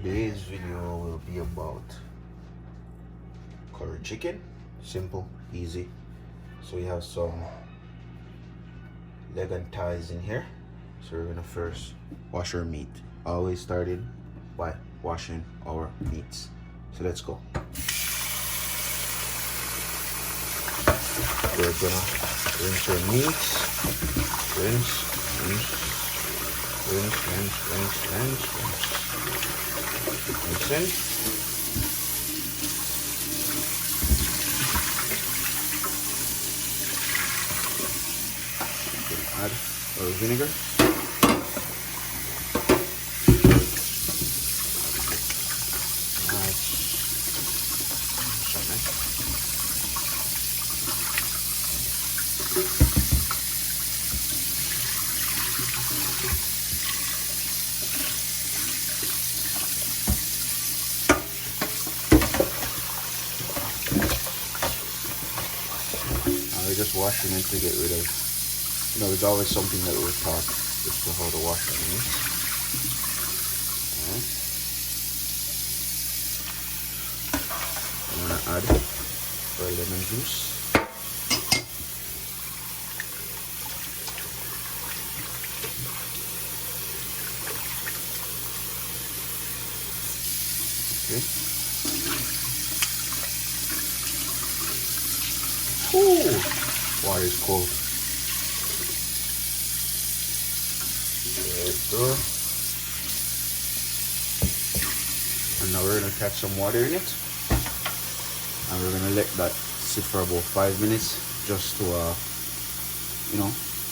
Today's video will be about curry chicken. Simple, easy. So we have some leg and thighs in here. So we're gonna first wash our meat. Always starting by washing our meats. So let's go. We're gonna rinse our meats. Rinse. Rinse in. Add our vinegar. We're just washing it to get rid of, there's always something that we're taught just to how to wash our meat. I'm gonna add our lemon juice. Okay. Ooh, water is cold. There we go. And now we're gonna catch some water in it, and we're gonna let that sit for about 5 minutes just to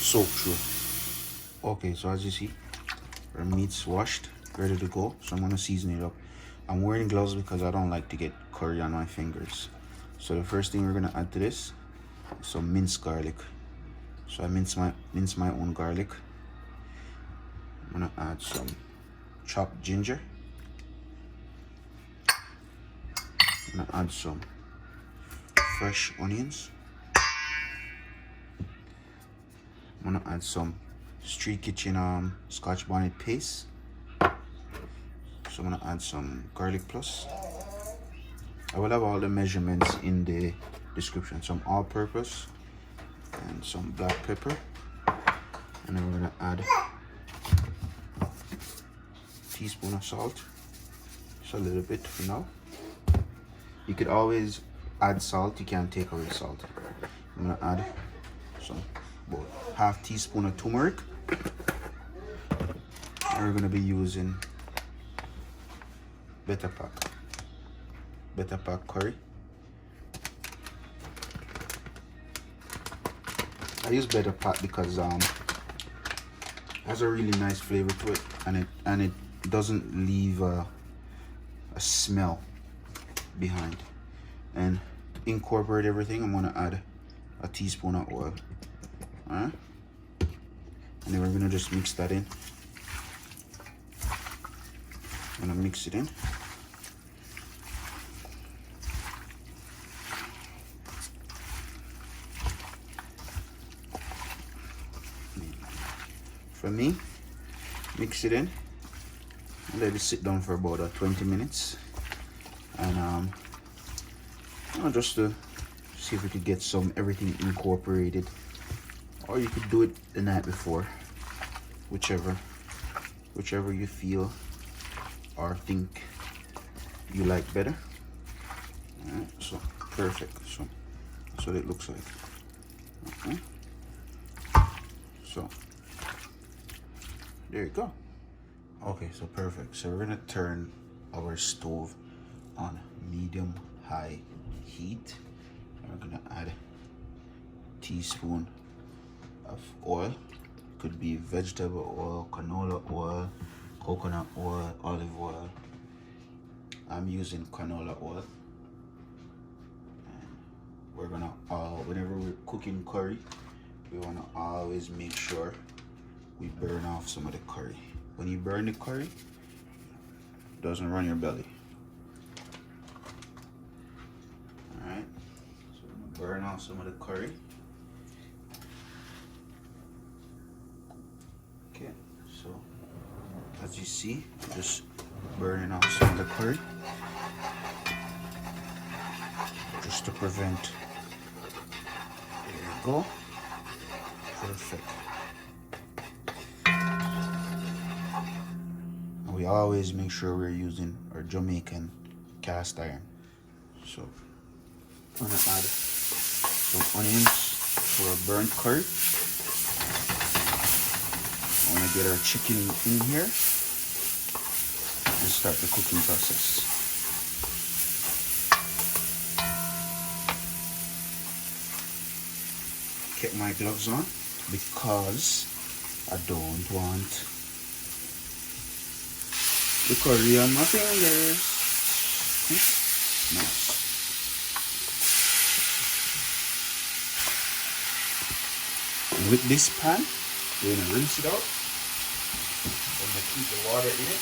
soak through. Okay, so as you see, our meat's washed, ready to go. So I'm gonna season it up. I'm wearing gloves because I don't like to get curry on my fingers. So the first thing we're gonna add to this is some minced garlic. So I mince my own garlic. I'm gonna add some chopped ginger. I'm gonna add some fresh onions. I'm gonna add some Street Kitchen Scotch bonnet paste. So I'm gonna add some garlic plus. I will have all the measurements in the description. Some all-purpose and some black pepper. And then we're gonna add a teaspoon of salt. Just a little bit for now. You could always add salt, you can't take away salt. I'm gonna add about half teaspoon of turmeric. And we're gonna be using BettaPac curry. I use BettaPac because it has a really nice flavor to it, and it doesn't leave a smell behind. And to incorporate everything, I'm gonna add a teaspoon of oil. Alright? And then we're gonna just mix that in. I'm gonna mix it in. For me, mix it in and let it sit down for about 20 minutes, and just to see if we could get everything incorporated, or you could do it the night before, whichever you feel or think you like better. Alright, so perfect. So that's what it looks like. Okay. So there you go. Okay, so perfect. So we're gonna turn our stove on medium-high heat. And we're gonna add a teaspoon of oil. Could be vegetable oil, canola oil, coconut oil, olive oil. I'm using canola oil. And we're gonna whenever we're cooking curry, we wanna always make sure we burn off some of the curry. When you burn the curry, it doesn't run your belly. Alright, so I'm gonna burn off some of the curry. Okay, so as you see, just burning off some of the curry, just to prevent. There you go. Perfect. And we always make sure we're using our Jamaican cast iron. So I'm gonna add some onions to our burnt curry. I want to get our chicken in here and start the cooking process. Keep my gloves on because I don't want the curry on my fingers. Nice. And with this pan, we're going to rinse it out. I'm going to keep the water in it.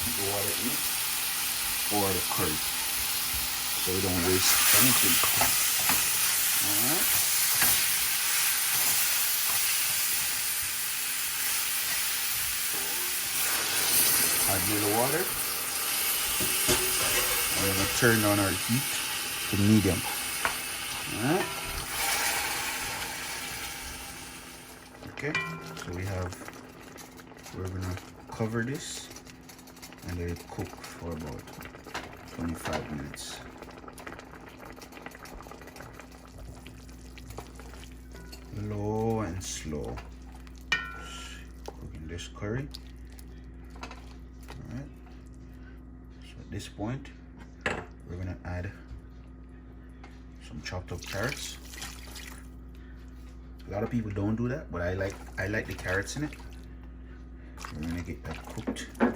Keep the water in it for the curry, so we don't waste anything. Alright. Add a little water. We're going to turn on our heat to medium. Alright. Okay, so we're going to cover this and let it cook for about 25 minutes. Low and slow. Cooking this curry. Alright. So at this point, we're gonna add some chopped up carrots. A lot of people don't do that, but I like the carrots in it. We're gonna get that cooked. So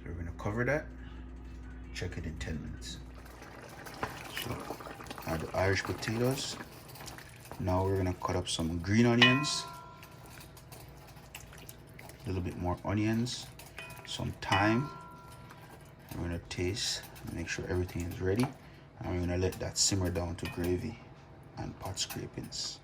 we're gonna cover that. Check it in 10 minutes. So add the Irish potatoes. Now we're gonna cut up some green onions, a little bit more onions, some thyme. We're gonna taste, make sure everything is ready, and we're gonna let that simmer down to gravy and pot scrapings.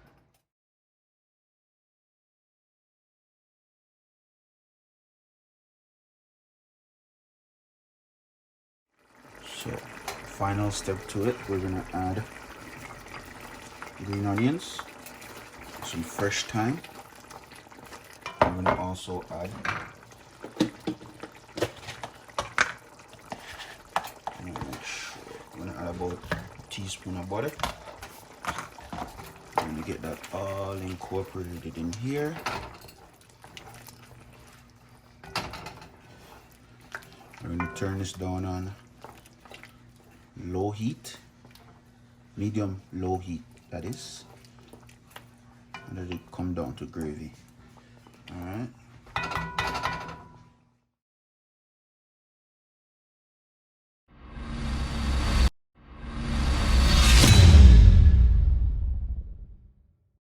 So final step to it, we're gonna add green onions, some fresh thyme. I'm gonna also add I'm gonna add about a teaspoon of butter. I'm gonna get that all incorporated in here. I'm gonna turn this down on low heat, medium low heat, that is, and let it come down to gravy. All right.